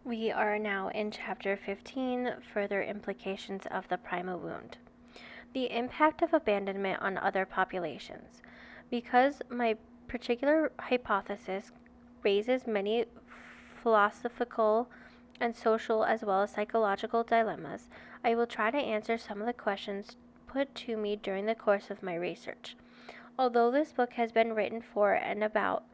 We are now in Chapter 15, Further Implications of the Primal Wound. The impact of abandonment on other populations. Because my particular hypothesis raises many philosophical and social as well as psychological dilemmas, I will try to answer some of the questions put to me during the course of my research. Although this book has been written for and about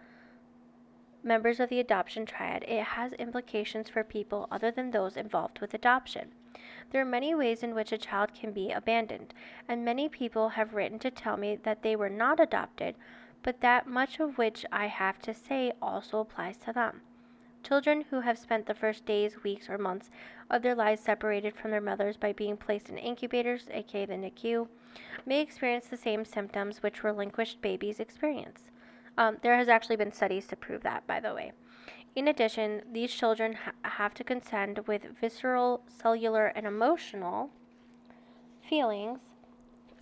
members of the adoption triad, it has implications for people other than those involved with adoption. There are many ways in which a child can be abandoned, and many people have written to tell me that they were not adopted, but that much of which I have to say also applies to them. Children who have spent the first days, weeks, or months of their lives separated from their mothers by being placed in incubators, aka the NICU, may experience the same symptoms which relinquished babies experience. There has actually been studies to prove that, by the way. In addition, these children have to contend with visceral, cellular, and emotional feelings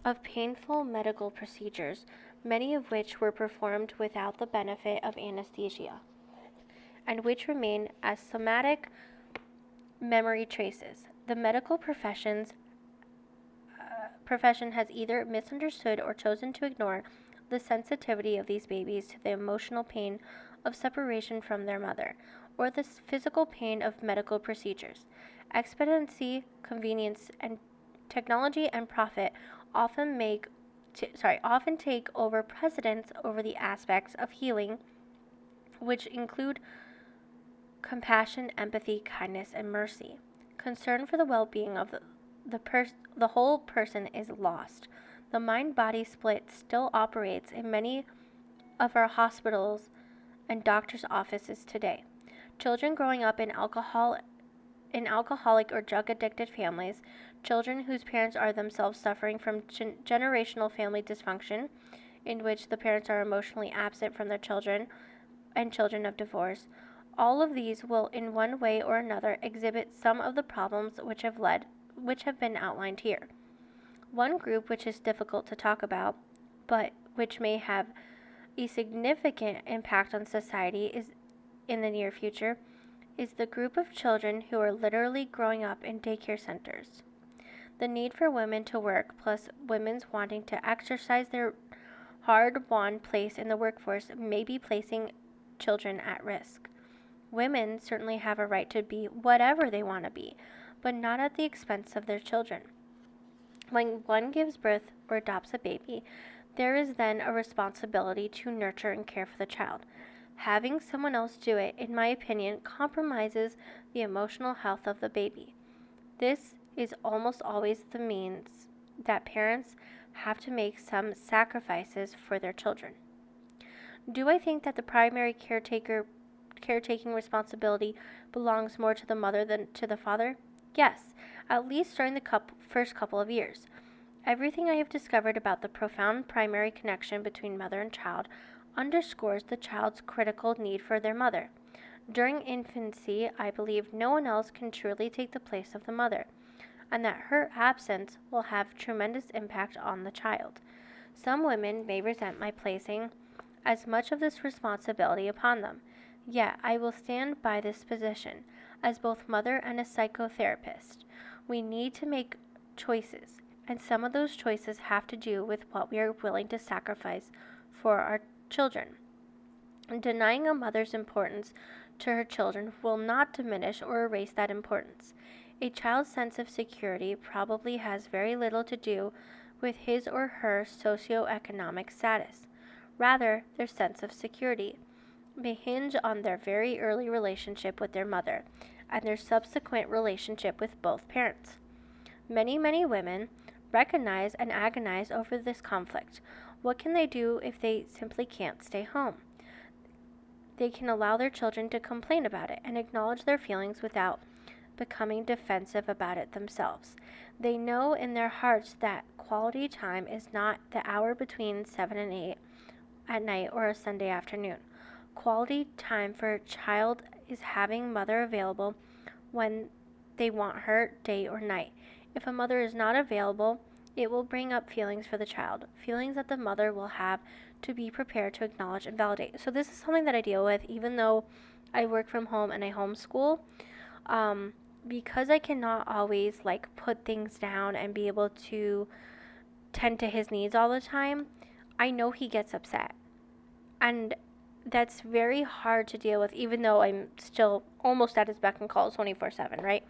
of painful medical procedures, many of which were performed without the benefit of anesthesia, and which remain as somatic memory traces. The medical profession has either misunderstood or chosen to ignore the sensitivity of these babies to the emotional pain of separation from their mother, or the physical pain of medical procedures. Expediency, convenience, and technology and profit often take over precedence over the aspects of healing, which include compassion, empathy, kindness, and mercy. Concern for the well-being of the whole person is lost. The mind-body split still operates in many of our hospitals and doctors' offices today. Children growing up in alcoholic or drug-addicted families, children whose parents are themselves suffering from generational family dysfunction, in which the parents are emotionally absent from their children, and children of divorce, all of these will in one way or another exhibit some of the problems which have been outlined here. One group which is difficult to talk about, but which may have a significant impact on society is in the near future, is the group of children who are literally growing up in daycare centers. The need for women to work, plus women's wanting to exercise their hard-won place in the workforce, may be placing children at risk. Women certainly have a right to be whatever they want to be, but not at the expense of their children. When one gives birth or adopts a baby, there is then a responsibility to nurture and care for the child. Having someone else do it, in my opinion, compromises the emotional health of the baby. This is almost always the means that parents have to make some sacrifices for their children. Do I think that the primary caretaking responsibility belongs more to the mother than to the father? Yes, at least during the first couple of years. Everything I have discovered about the profound primary connection between mother and child underscores the child's critical need for their mother. During infancy, I believe no one else can truly take the place of the mother, and that her absence will have tremendous impact on the child. Some women may resent my placing as much of this responsibility upon them, yet I will stand by this position. As both mother and a psychotherapist, we need to make choices, and some of those choices have to do with what we are willing to sacrifice for our children. Denying a mother's importance to her children will not diminish or erase that importance. A child's sense of security probably has very little to do with his or her socioeconomic status. Rather, their sense of security may hinge on their very early relationship with their mother and their subsequent relationship with both parents. Many women recognize and agonize over this conflict. What can they do if they simply can't stay home? They can allow their children to complain about it and acknowledge their feelings without becoming defensive about it themselves. They know in their hearts that quality time is not the hour between 7 and 8 at night or a Sunday afternoon. Quality time for a child is having mother available when they want her, day or night. If a mother is not available, it will bring up feelings for the child, feelings that the mother will have to be prepared to acknowledge and validate. So this is something that I deal with even though I work from home and I homeschool. Because I cannot always like put things down and be able to tend to his needs all the time, I know he gets upset. And that's very hard to deal with, even though I'm still almost at his beck and call 24/7, right?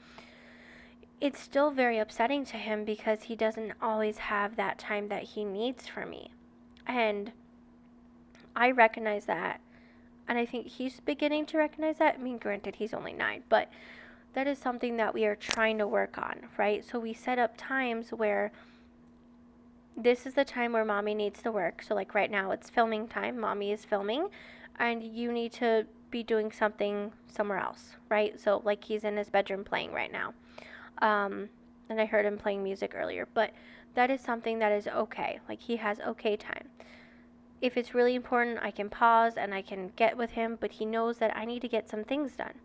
It's still very upsetting to him because he doesn't always have that time that he needs for me. And I recognize that. And I think he's beginning to recognize that. I mean, granted, he's only 9, but that is something that we are trying to work on, right? So we set up times where this is the time where mommy needs to work. So like right now it's filming time, mommy is filming, and you need to be doing something somewhere else, right? So like he's in his bedroom playing right now. And I heard him playing music earlier, but that is something that is okay. Like he has okay time. If it's really important, I can pause and I can get with him, but he knows that I need to get some things done.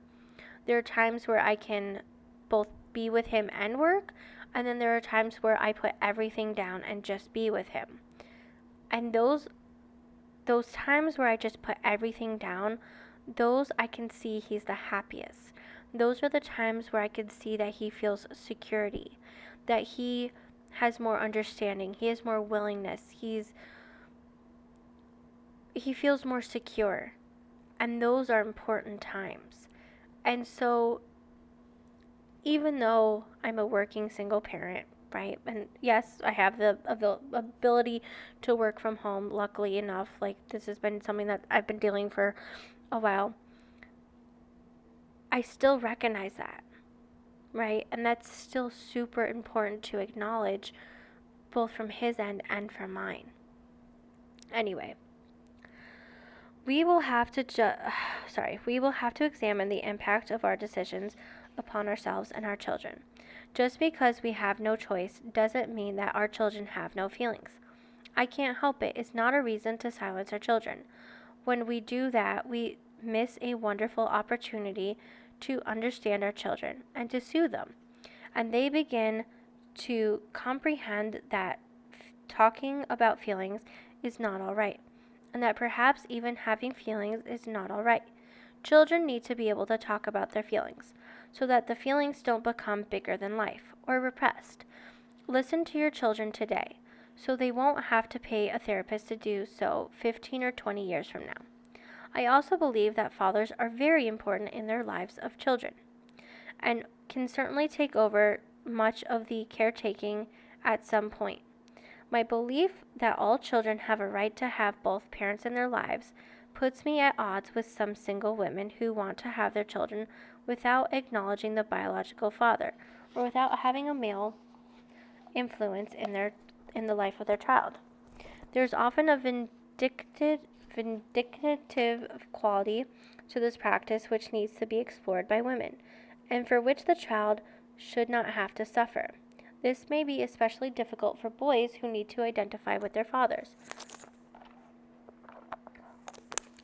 There are times where I can both be with him and work, and then there are times where I put everything down and just be with him. And those times where I just put everything down, those I can see he's the happiest. Those are the times where I can see that he feels security, that he has more understanding, he has more willingness, he feels more secure. And those are important times. And so even though I'm a working single parent, right? And yes, I have the ability to work from home, luckily enough. Like, this has been something that I've been dealing for a while. I still recognize that, right? And that's still super important to acknowledge, both from his end and from mine. Anyway, we will have to examine the impact of our decisions upon ourselves and our children. Just because we have no choice doesn't mean that our children have no feelings. I can't help it. It's not a reason to silence our children. When we do that, we miss a wonderful opportunity to understand our children and to soothe them. And they begin to comprehend that talking about feelings is not all right, and that perhaps even having feelings is not all right. Children need to be able to talk about their feelings so that the feelings don't become bigger than life or repressed. Listen to your children today so they won't have to pay a therapist to do so 15 or 20 years from now. I also believe that fathers are very important in their lives of children and can certainly take over much of the caretaking at some point. My belief that all children have a right to have both parents in their lives puts me at odds with some single women who want to have their children without acknowledging the biological father or without having a male influence in the life of their child. There's often a vindictive quality to this practice which needs to be explored by women, and for which the child should not have to suffer. This may be especially difficult for boys who need to identify with their fathers.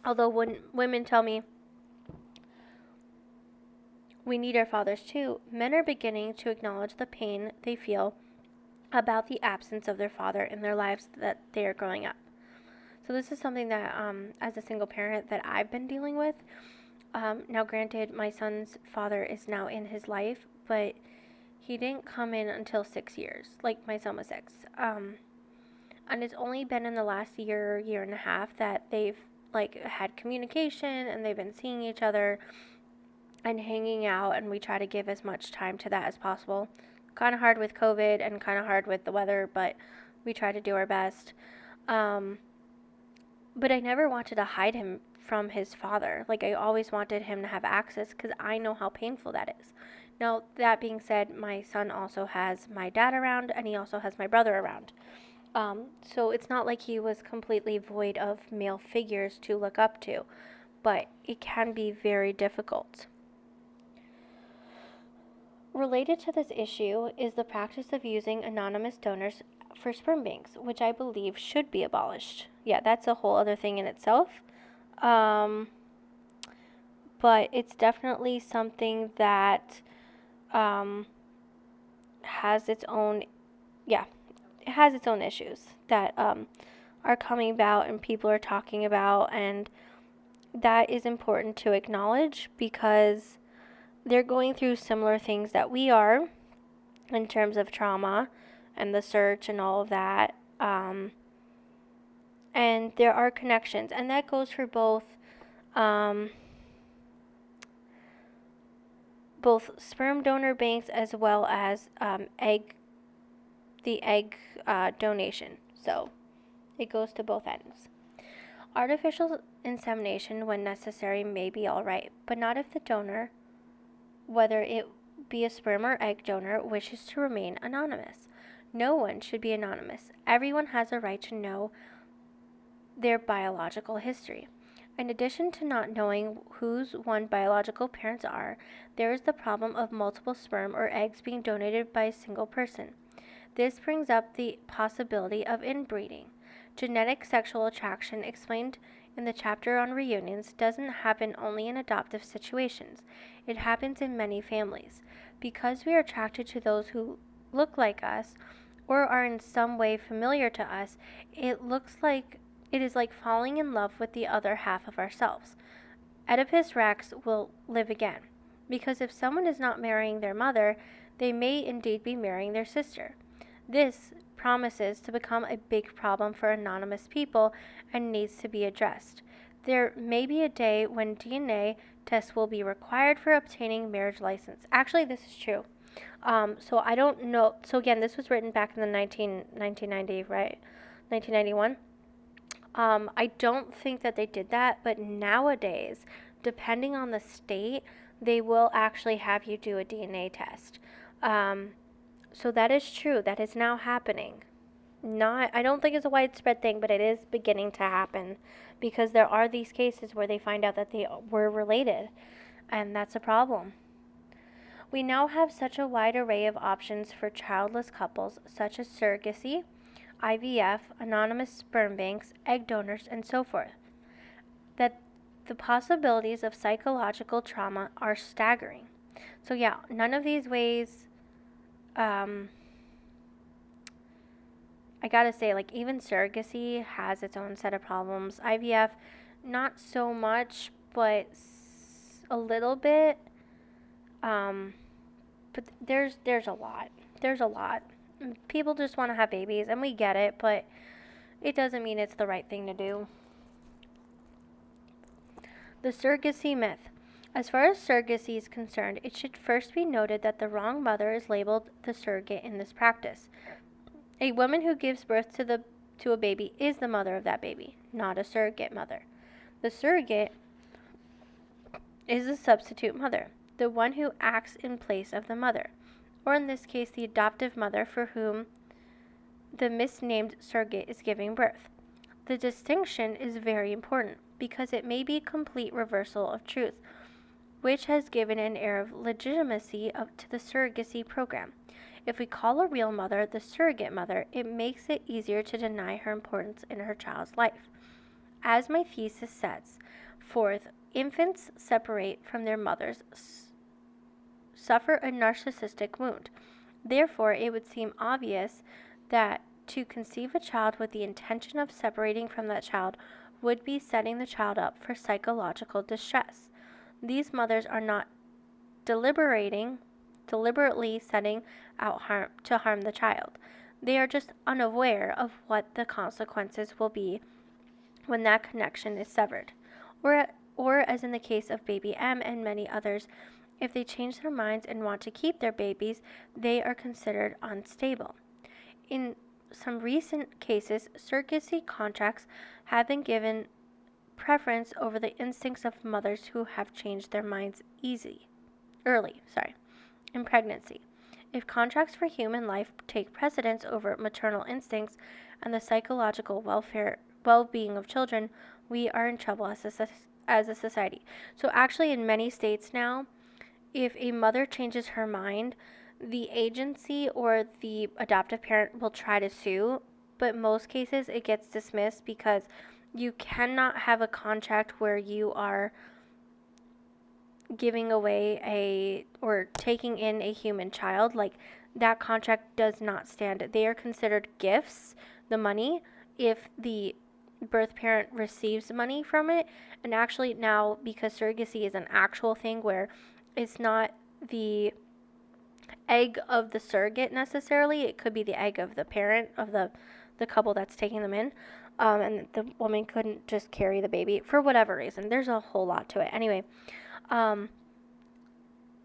Although when women tell me we need our fathers too, men are beginning to acknowledge the pain they feel about the absence of their father in their lives that they are growing up. So this is something that, as a single parent, that I've been dealing with. Now, granted, my son's father is now in his life, but he didn't come in until 6 years. Like, my son was 6. And it's only been in the last year and a half that they've, like, had communication and they've been seeing each other and hanging out, and we try to give as much time to that as possible. Kind of hard with COVID and kind of hard with the weather, but we try to do our best. But I never wanted to hide him from his father. Like, I always wanted him to have access because I know how painful that is. Now, that being said, my son also has my dad around, and he also has my brother around. So it's not like he was completely void of male figures to look up to, but it can be very difficult. Related to this issue is the practice of using anonymous donors for sperm banks, which I believe should be abolished. Yeah, that's a whole other thing in itself. But it's definitely something that has its own, it has its own issues that are coming about and people are talking about, and that is important to acknowledge because they're going through similar things that we are in terms of trauma and the search and all of that. And there are connections, and that goes for both sperm donor banks as well as egg donation. So it goes to both ends. Artificial insemination, when necessary, may be all right, but not if the donor, whether it be a sperm or egg donor, wishes to remain anonymous. No one should be anonymous. Everyone has a right to know their biological history. In addition to not knowing whose one's biological parents are, there is the problem of multiple sperm or eggs being donated by a single person. This brings up the possibility of inbreeding. Genetic sexual attraction, explained in the chapter on reunions, doesn't happen only in adoptive situations. It happens in many families. Because we are attracted to those who look like us or are in some way familiar to us, it is like falling in love with the other half of ourselves. Oedipus Rex will live again, because if someone is not marrying their mother, they may indeed be marrying their sister. This promises to become a big problem for anonymous people and needs to be addressed. There may be a day when DNA tests will be required for obtaining marriage license. Actually, this is true. So I don't know. So again, this was written back in the 1990, right? 1991. I don't think that they did that, but nowadays, depending on the state, they will actually have you do a DNA test. So that is true. That is now happening. I don't think it's a widespread thing, but it is beginning to happen, because there are these cases where they find out that they were related, and that's a problem. We now have such a wide array of options for childless couples, such as surrogacy, IVF, anonymous sperm banks, egg donors, and so forth, that the possibilities of psychological trauma are staggering. So yeah, none of these ways, I gotta say, like, even surrogacy has its own set of problems. IVF, not so much, but a little bit. But there's a lot. There's a lot. People just want to have babies, and we get it, but it doesn't mean it's the right thing to do. The surrogacy myth. As far as surrogacy is concerned, it should first be noted that the wrong mother is labeled the surrogate in this practice. A woman who gives birth to a baby is the mother of that baby, not a surrogate mother. The surrogate is a substitute mother, the one who acts in place of the mother, or in this case, the adoptive mother for whom the misnamed surrogate is giving birth. The distinction is very important because it may be a complete reversal of truth, which has given an air of legitimacy to the surrogacy program. If we call a real mother the surrogate mother, it makes it easier to deny her importance in her child's life. As my thesis sets forth, infants separate from their mothers suffer a narcissistic wound. Therefore, it would seem obvious that to conceive a child with the intention of separating from that child would be setting the child up for psychological distress. These mothers are not deliberately setting out to harm the child. They are just unaware of what the consequences will be when that connection is severed. Or as in the case of baby M and many others, if they change their minds and want to keep their babies, they are considered unstable. In some recent cases, surrogacy contracts have been given preference over the instincts of mothers who have changed their minds early in pregnancy. If contracts for human life take precedence over maternal instincts and the psychological well-being of children, we are in trouble as a society. So actually, in many states now, if a mother changes her mind, the agency or the adoptive parent will try to sue, but most cases it gets dismissed because you cannot have a contract where you are giving away or taking in a human child. Like, that contract does not stand. They are considered gifts, the money, if the birth parent receives money from it. And actually now, because surrogacy is an actual thing where It's not the egg of the surrogate necessarily. It could be the egg of the parent of the couple that's taking them in. And the woman couldn't just carry the baby for whatever reason. There's a whole lot to it. Anyway,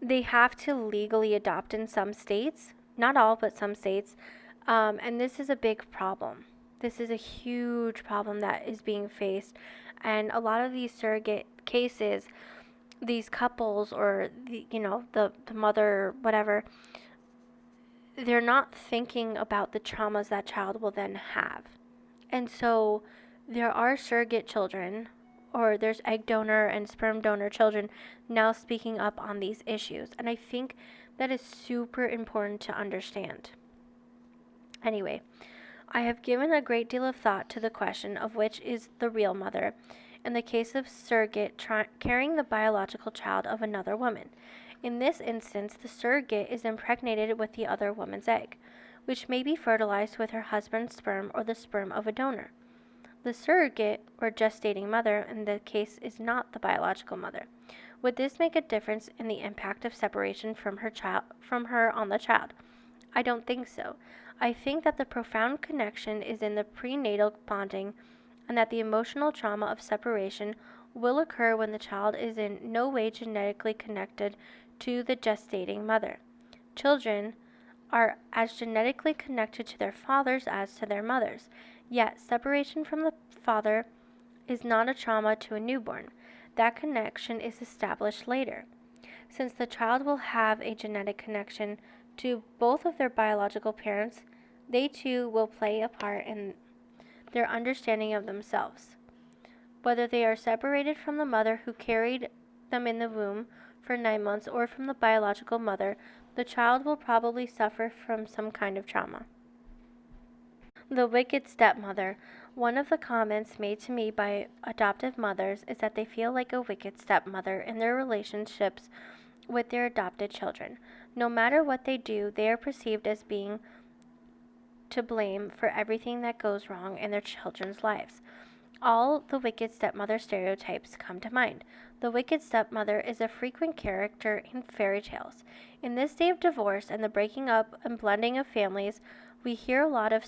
they have to legally adopt in some states. Not all, but some states. And this is a big problem. This is a huge problem that is being faced. And a lot of these surrogate cases, these couples or the mother, whatever, they're not thinking about the traumas that child will then have. And so there are surrogate children, or there's egg donor and sperm donor children now speaking up on these issues. And I think that is super important to understand. Anyway, I have given a great deal of thought to the question of which is the real mother in the case of surrogate carrying the biological child of another woman. In this instance, the surrogate is impregnated with the other woman's egg, which may be fertilized with her husband's sperm or the sperm of a donor. The surrogate, or gestating mother, in the case is not the biological mother. Would this make a difference in the impact of separation from her on the child? I don't think so. I think that the profound connection is in the prenatal bonding, and that the emotional trauma of separation will occur when the child is in no way genetically connected to the gestating mother. Children are as genetically connected to their fathers as to their mothers, yet separation from the father is not a trauma to a newborn. That connection is established later. Since the child will have a genetic connection to both of their biological parents, they too will play a part in their understanding of themselves. Whether they are separated from the mother who carried them in the womb for 9 months or from the biological mother, the child will probably suffer from some kind of trauma. The wicked stepmother. One of the comments made to me by adoptive mothers is that they feel like a wicked stepmother in their relationships with their adopted children. No matter what they do, they are perceived as being to blame for everything that goes wrong in their children's lives. All the wicked stepmother stereotypes come to mind. The wicked stepmother is a frequent character in fairy tales. In this day of divorce and the breaking up and blending of families, we hear a lot of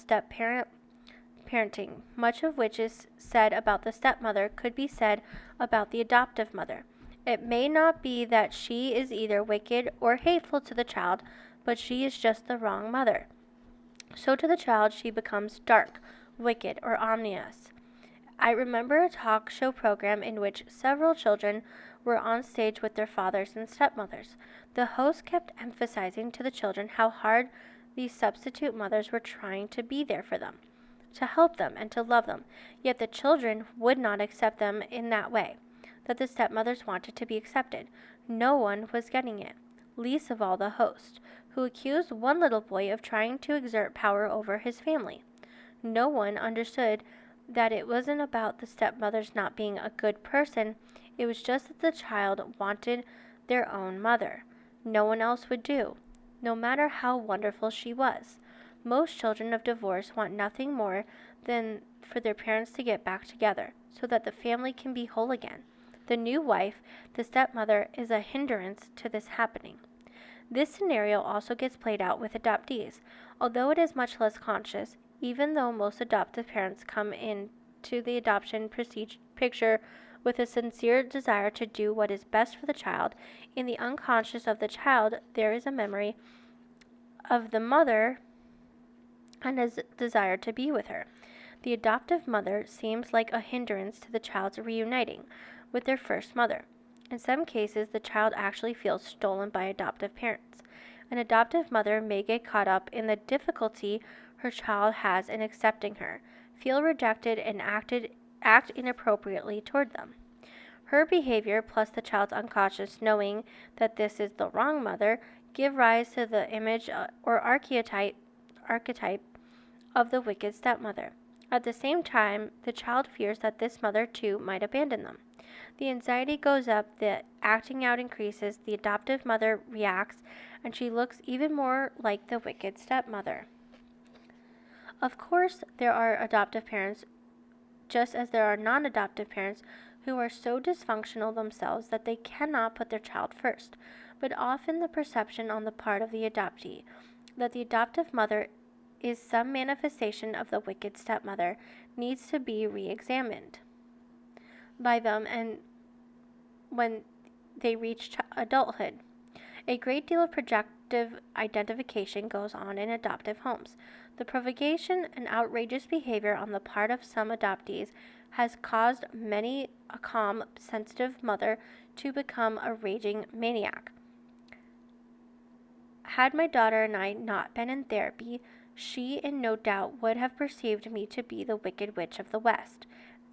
parenting. Much of which is said about the stepmother could be said about the adoptive mother. It may not be that she is either wicked or hateful to the child, but she is just the wrong mother. So to the child she becomes dark, wicked, or ominous. I remember a talk show program in which several children were on stage with their fathers and stepmothers. The host kept emphasizing to the children how hard these substitute mothers were trying to be there for them, to help them, and to love them. Yet the children would not accept them in that way, that the stepmothers wanted to be accepted. No one was getting it, least of all the host, who accused one little boy of trying to exert power over his family. No one understood that it wasn't about the stepmothers not being a good person, it was just that the child wanted their own mother. No one else would do, no matter how wonderful she was. Most children of divorce want nothing more than for their parents to get back together, so that the family can be whole again. The new wife, the stepmother, is a hindrance to this happening. This scenario also gets played out with adoptees, although it is much less conscious. Even though most adoptive parents come into the adoption picture with a sincere desire to do what is best for the child, in the unconscious of the child there is a memory of the mother and a desire to be with her. The adoptive mother seems like a hindrance to the child's reuniting with their first mother. In some cases, the child actually feels stolen by adoptive parents. An adoptive mother may get caught up in the difficulty her child has in accepting her, feel rejected, and act inappropriately toward them. Her behavior, plus the child's unconscious knowing that this is the wrong mother, give rise to the image or archetype of the wicked stepmother. At the same time, the child fears that this mother too might abandon them. The anxiety goes up, the acting out increases, the adoptive mother reacts, and she looks even more like the wicked stepmother. Of course, there are adoptive parents, just as there are non-adoptive parents, who are so dysfunctional themselves that they cannot put their child first. but often the perception on the part of the adoptee that the adoptive mother is some manifestation of the wicked stepmother needs to be re-examined by them and when they reach adulthood. A great deal of projective identification goes on in adoptive homes. The provocation and outrageous behavior on the part of some adoptees has caused many a calm, sensitive mother to become a raging maniac. Had my daughter and I not been in therapy, she in no doubt would have perceived me to be the Wicked Witch of the West.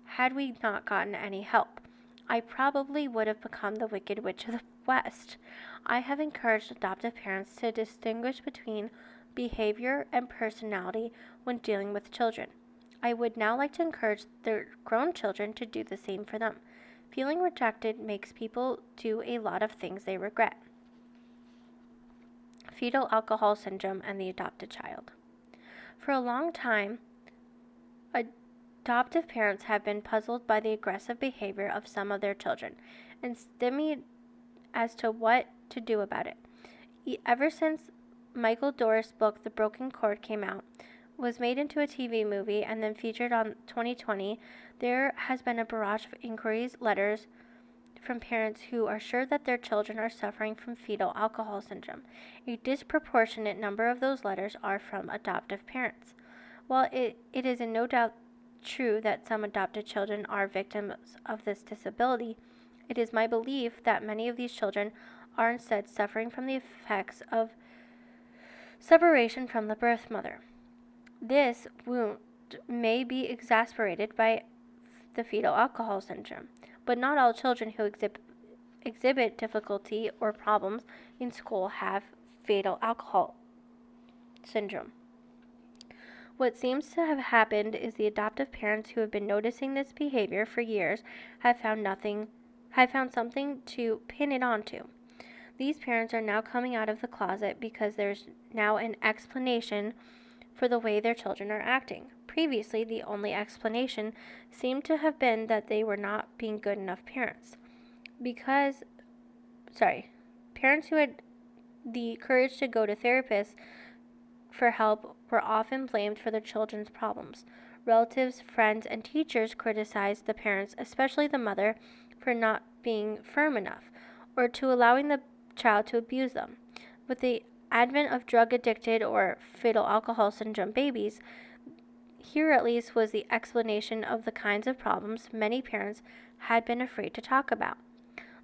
Had we not gotten any help, I probably would have become the Wicked Witch of the West. I have encouraged adoptive parents to distinguish between behavior and personality when dealing with children. I would now like to encourage their grown children to do the same for them. Feeling rejected makes people do a lot of things they regret. Fetal alcohol syndrome and the adopted child. For a long time, adoptive parents have been puzzled by the aggressive behavior of some of their children and stymied as to what to do about it. Ever since Michael Doris' book The Broken Cord came out, was made into a TV movie, and then featured on 2020, there has been a barrage of inquiries, letters from parents who are sure that their children are suffering from fetal alcohol syndrome. A disproportionate number of those letters are from adoptive parents. While it is in no doubt true that some adopted children are victims of this disability, it is my belief that many of these children are instead suffering from the effects of separation from the birth mother. This wound may be exacerbated by the fetal alcohol syndrome, but not all children who exhibit difficulty or problems in school have fetal alcohol syndrome. What seems to have happened is the adoptive parents who have been noticing this behavior for years have found something to pin it onto. These parents are now coming out of the closet because there's now an explanation for the way their children are acting. Previously, the only explanation seemed to have been that they were not being good enough parents. Parents who had the courage to go to therapists for help were often blamed for their children's problems. Relatives, friends, and teachers criticized the parents, especially the mother, for not being firm enough or to allowing the child to abuse them. With the advent of drug-addicted or fetal alcohol syndrome babies, here at least was the explanation of the kinds of problems many parents had been afraid to talk about.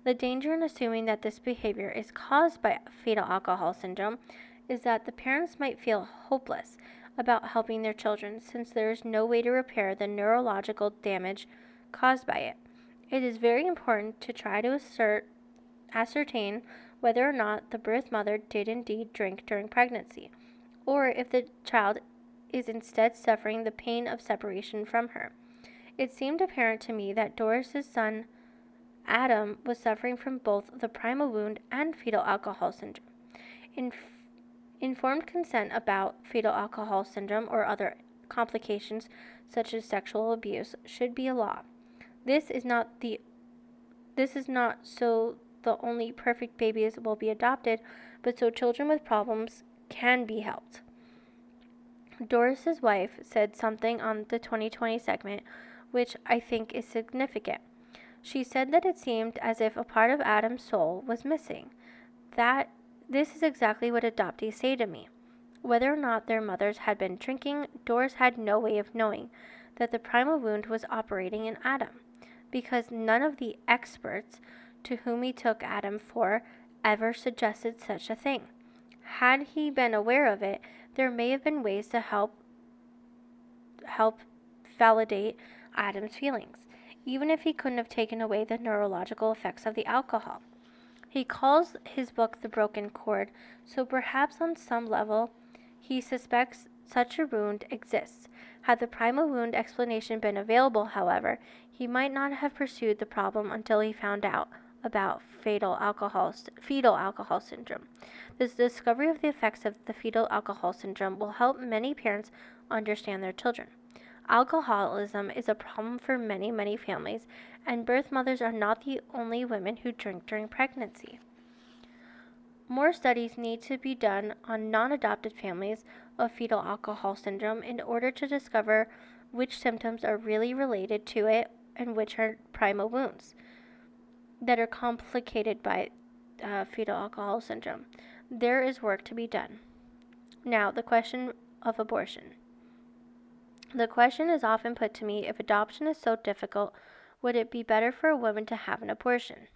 The danger in assuming that this behavior is caused by fetal alcohol syndrome is that the parents might feel hopeless about helping their children since there is no way to repair the neurological damage caused by it. It is very important to try to ascertain whether or not the birth mother did indeed drink during pregnancy, or if the child is instead suffering the pain of separation from her. It seemed apparent to me that Doris's son, Adam, was suffering from both the primal wound and fetal alcohol syndrome. Informed consent about fetal alcohol syndrome or other complications such as sexual abuse should be a law. This is not so the only perfect babies will be adopted, but so children with problems can be helped. Doris's wife said something on the 2020 segment which I think is significant. She said that it seemed as if a part of Adam's soul was missing. This is exactly what adoptees say to me. Whether or not their mothers had been drinking, Doris had no way of knowing that the primal wound was operating in Adam, because none of the experts to whom he took Adam for ever suggested such a thing. Had he been aware of it, there may have been ways to help validate Adam's feelings, even if he couldn't have taken away the neurological effects of the alcohol. He calls his book The Broken Cord, so perhaps on some level he suspects such a wound exists. Had the primal wound explanation been available, however, he might not have pursued the problem until he found out about fetal alcohol syndrome. This discovery of the effects of the fetal alcohol syndrome will help many parents understand their children. Alcoholism is a problem for many, many families, and birth mothers are not the only women who drink during pregnancy. More studies need to be done on non-adopted families of fetal alcohol syndrome in order to discover which symptoms are really related to it and which are primal wounds that are complicated by fetal alcohol syndrome. There is work to be done. Now, the question of abortion. The question is often put to me, if adoption is so difficult, would it be better for a woman to have an abortion?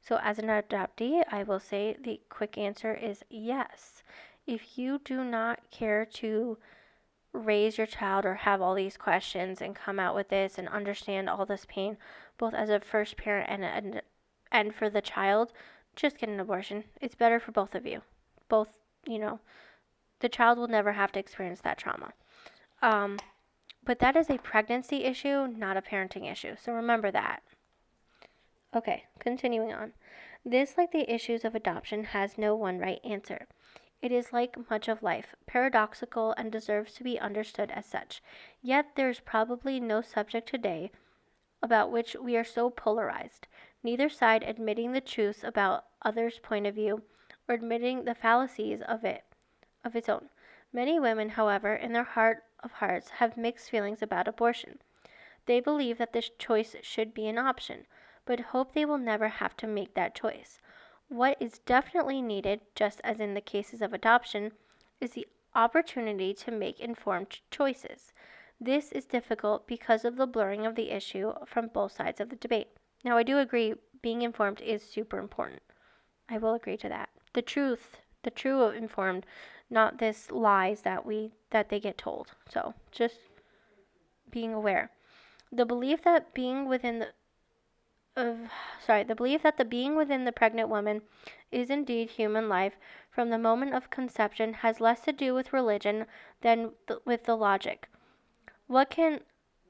So as an adoptee, I will say the quick answer is yes. If you do not care to raise your child or have all these questions and come out with this and understand all this pain, both as a first parent and for the child, just get an abortion. It's better for both of you. Both, the child will never have to experience that trauma. But that is a pregnancy issue, not a parenting issue. So remember that. Okay, continuing on. This, like the issues of adoption, has no one right answer. It is like much of life, paradoxical and deserves to be understood as such. Yet there is probably no subject today about which we are so polarized, neither side admitting the truths about others' point of view or admitting the fallacies of its own. Many women, however, in their heart of hearts, have mixed feelings about abortion. They believe that this choice should be an option, but hope they will never have to make that choice. What is definitely needed, just as in the cases of adoption, is the opportunity to make informed choices. This is difficult because of the blurring of the issue from both sides of the debate. Now, I do agree being informed is super important. I will agree to that. The true informed, not this lies that they get told. So, just being aware. The belief that being within the belief that the being within the pregnant woman is indeed human life from the moment of conception has less to do with religion than with the logic. What can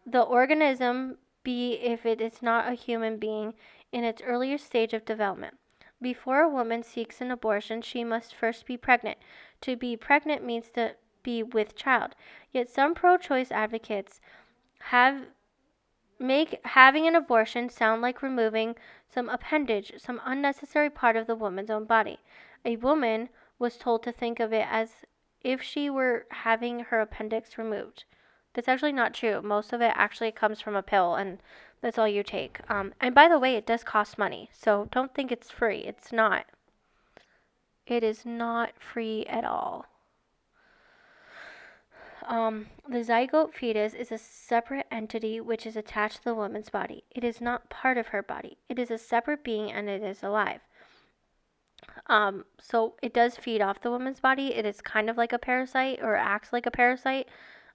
the organism be if it is not a human being in its earliest stage of development? Before a woman seeks an abortion, she must first be pregnant. To be pregnant means to be with child. Yet some pro-choice advocates make having an abortion sound like removing some appendage, some unnecessary part of the woman's own body. A woman was told to think of it as if she were having her appendix removed. That's actually not true. Most of it actually comes from a pill, and that's all you take. And by the way, it does cost money, so don't think it's free. It's not. It is not free at all. The zygote fetus is a separate entity which is attached to the woman's body. It is not part of her body. It is a separate being and it is alive. So it does feed off the woman's body. It is kind of like a parasite or acts like a parasite.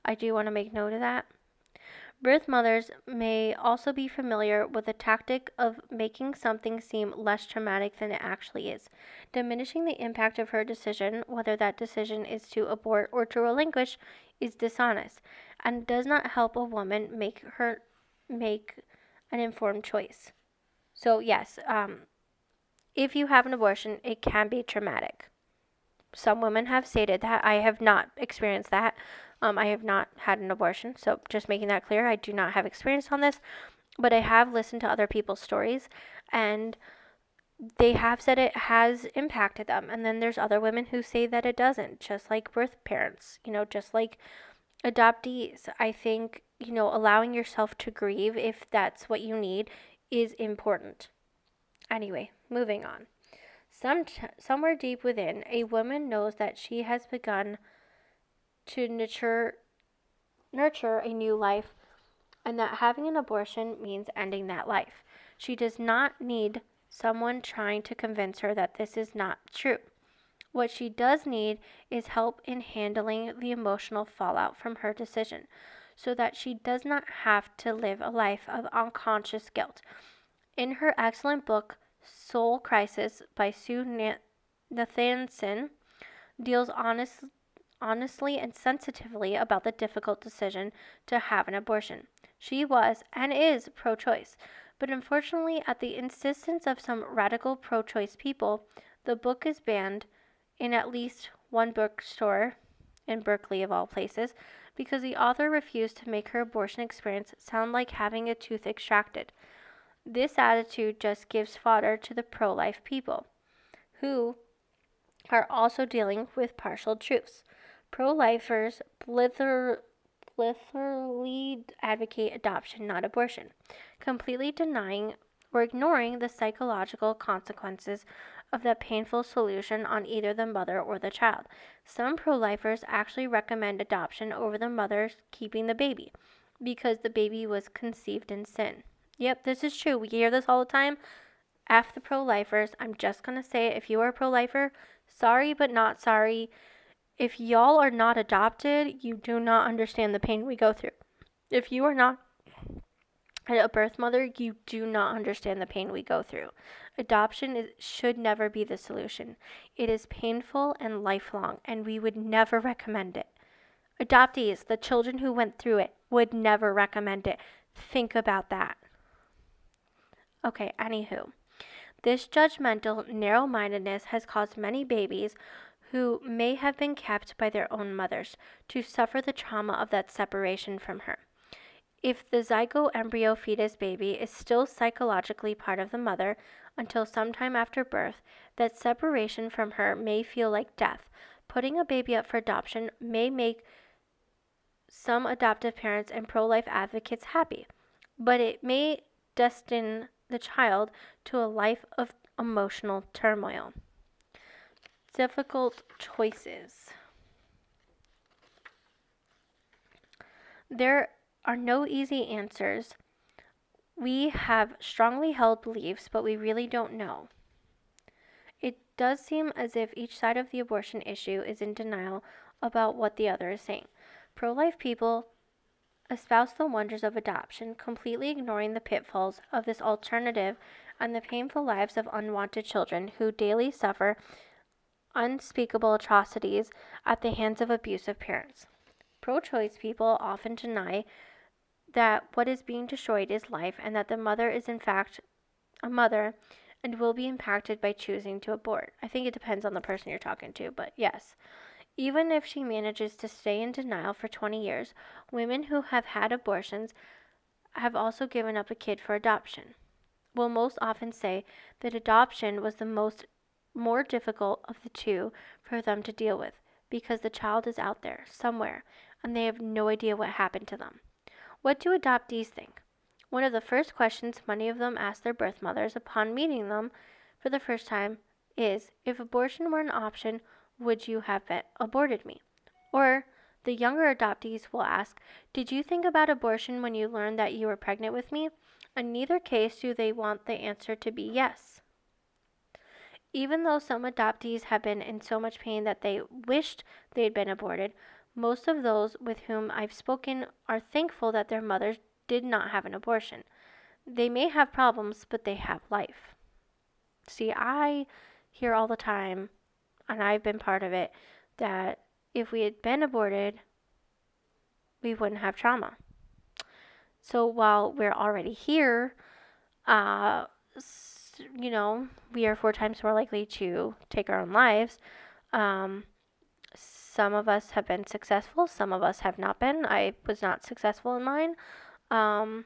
I do want to make note of that. Birth mothers may also be familiar with the tactic of making something seem less traumatic than it actually is, diminishing the impact of her decision, whether that decision is to abort or to relinquish, is dishonest, and does not help a woman make an informed choice. So yes, if you have an abortion, it can be traumatic. Some women have stated that. I have not experienced that. I have not had an abortion, so just making that clear, I do not have experience on this, but I have listened to other people's stories, and they have said it has impacted them. And then there's other women who say that it doesn't, just like birth parents, just like adoptees. I think, allowing yourself to grieve, if that's what you need, is important. Anyway, moving on. Somewhere deep within, a woman knows that she has begun to nurture a new life, and that having an abortion means ending that life. She does not need someone trying to convince her that this is not true. What she does need is help in handling the emotional fallout from her decision, so that she does not have to live a life of unconscious guilt. In her excellent book, Soul Crisis by Sue Nathanson, deals honestly and sensitively about the difficult decision to have an abortion. She was and is pro-choice, but unfortunately, at the insistence of some radical pro-choice people, the book is banned in at least one bookstore in Berkeley, of all places, because the author refused to make her abortion experience sound like having a tooth extracted. This attitude just gives fodder to the pro-life people, who, are also dealing with partial truths. Pro-lifers blithely advocate adoption, not abortion, completely denying or ignoring the psychological consequences of that painful solution on either the mother or the child. Some pro-lifers actually recommend adoption over the mother keeping the baby because the baby was conceived in sin. Yep, this is true. We hear this all the time. F the pro-lifers. I'm just going to say it. If you are a pro-lifer, sorry but not sorry. If y'all are not adopted, you do not understand the pain we go through. If you are not a birth mother, you do not understand the pain we go through. Adoption should never be the solution. It is painful and lifelong, and we would never recommend it. Adoptees, the children who went through it, would never recommend it. Think about that. Okay, anywho. This judgmental, narrow-mindedness has caused many babies who may have been kept by their own mothers to suffer the trauma of that separation from her. If the zygote embryo fetus baby is still psychologically part of the mother until sometime after birth, that separation from her may feel like death. Putting a baby up for adoption may make some adoptive parents and pro-life advocates happy, but it may destine the child to a life of emotional turmoil. Difficult choices. There are no easy answers. We have strongly held beliefs, but we really don't know. It does seem as if each side of the abortion issue is in denial about what the other is saying. Pro-life people espouse the wonders of adoption, completely ignoring the pitfalls of this alternative and the painful lives of unwanted children who daily suffer unspeakable atrocities at the hands of abusive parents. Pro-choice people often deny that what is being destroyed is life and that the mother is in fact a mother and will be impacted by choosing to abort. I think it depends on the person you're talking to, but yes. Even if she manages to stay in denial for 20 years, women who have had abortions have also given up a kid for adoption. Will most often say that adoption was the more difficult of the two for them to deal with because the child is out there somewhere and they have no idea what happened to them. What do adoptees think? One of the first questions many of them ask their birth mothers upon meeting them for the first time is, if abortion were an option, would you have aborted me? Or the younger adoptees will ask, did you think about abortion when you learned that you were pregnant with me? In neither case do they want the answer to be yes. Even though some adoptees have been in so much pain that they wished they had been aborted, most of those with whom I've spoken are thankful that their mothers did not have an abortion. They may have problems, but they have life. See, I hear all the time, and I've been part of it, that if we had been aborted, we wouldn't have trauma. So while we're already here, we are 4 times more likely to take our own lives. Some of us have been successful, some of us have not been. I was not successful in mine. And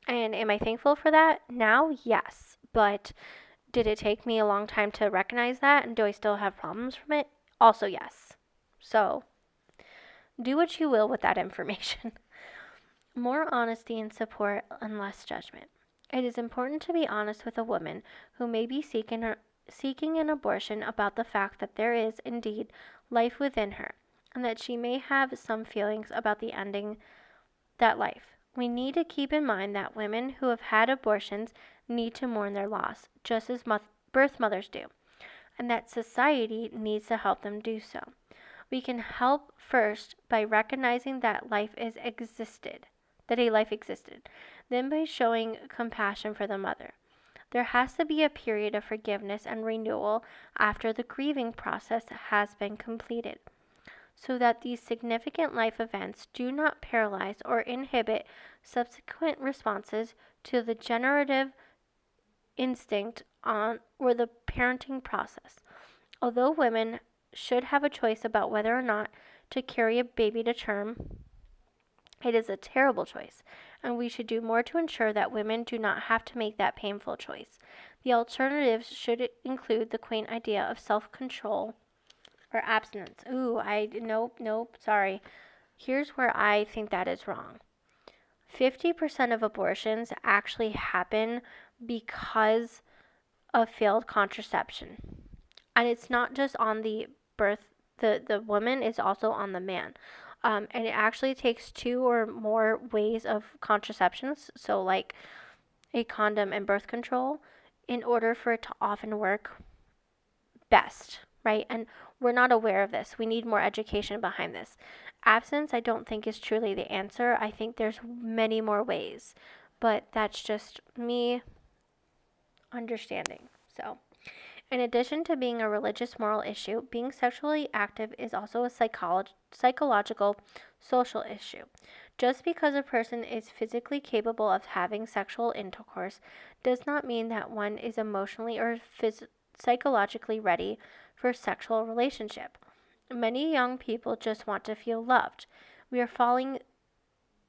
am I thankful for that now? Yes. But did it take me a long time to recognize that? And do I still have problems from it? Also, yes. So, do what you will with that information. More honesty and support and less judgment. It is important to be honest with a woman who may be seeking an abortion about the fact that there is indeed life within her and that she may have some feelings about the ending that life. We need to keep in mind that women who have had abortions need to mourn their loss, just as birth mothers do, and that society needs to help them do so. We can help first by recognizing that a life existed, then by showing compassion for the mother. There has to be a period of forgiveness and renewal after the grieving process has been completed, so that these significant life events do not paralyze or inhibit subsequent responses to the generative instinct or the parenting process. Although women should have a choice about whether or not to carry a baby to term, it is a terrible choice, and we should do more to ensure that women do not have to make that painful choice. The alternatives should include the quaint idea of self-control or abstinence. Nope, sorry. Here's where I think that is wrong. 50% of abortions actually happen because of failed contraception. And it's not just on the woman, it's also on the man. And it actually takes 2 or more ways of contraceptions, so like a condom and birth control, in order for it to often work best, right? And we're not aware of this. We need more education behind this. Abstinence, I don't think, is truly the answer. I think there's many more ways, but that's just me understanding. So, in addition to being a religious moral issue, being sexually active is also a psychological, social issue. Just because a person is physically capable of having sexual intercourse does not mean that one is emotionally or psychologically ready for a sexual relationship. Many young people just want to feel loved. We are failing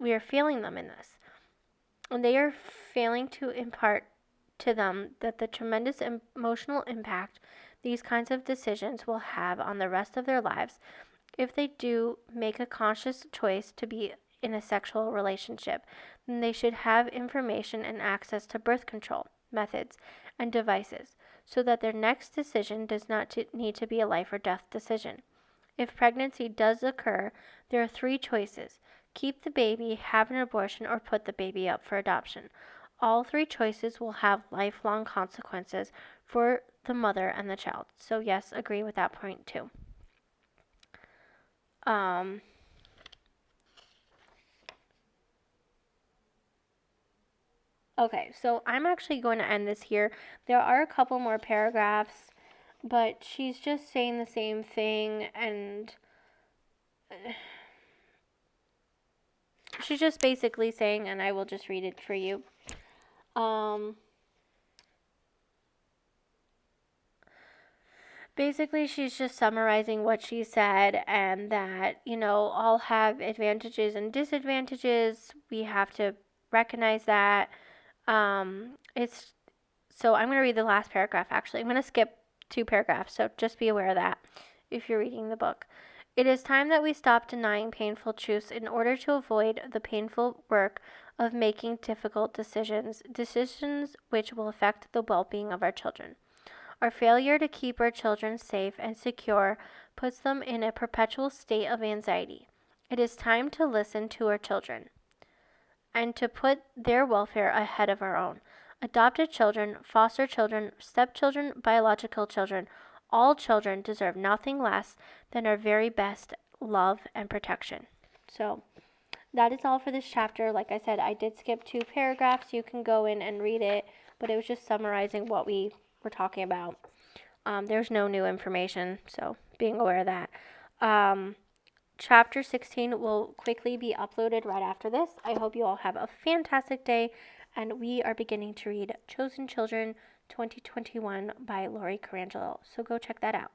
them in this. And they are failing to impart to them that the tremendous emotional impact these kinds of decisions will have on the rest of their lives if they do make a conscious choice to be in a sexual relationship. Then they should have information and access to birth control methods and devices so that their next decision does not need to be a life or death decision. If pregnancy does occur, there are 3 choices: keep the baby, have an abortion, or put the baby up for adoption. All 3 choices will have lifelong consequences for the mother and the child. So yes, agree with that point too. Okay, so I'm actually going to end this here. There are a couple more paragraphs, but she's just saying the same thing, and she's just basically saying, and I will just read it for you. Basically, she's just summarizing what she said, and that, all have advantages and disadvantages. We have to recognize that. So I'm going to read the last paragraph, actually. I'm going to skip 2 paragraphs, so just be aware of that if you're reading the book. It is time that we stop denying painful truths in order to avoid the painful work of making difficult decisions which will affect the well-being of our children. Our failure to keep our children safe and secure puts them in a perpetual state of anxiety. It is time to listen to our children and to put their welfare ahead of our own. Adopted children, foster children, stepchildren, biological children, all children deserve nothing less than our very best love and protection. So that is all for this chapter. Like I said, I did skip 2 paragraphs. You can go in and read it, but it was just summarizing what we were talking about. There's no new information, so being aware of that. Chapter 16 will quickly be uploaded right after this. I hope you all have a fantastic day, and we are beginning to read Chosen Children 2021 by Lori Carangelo, so go check that out.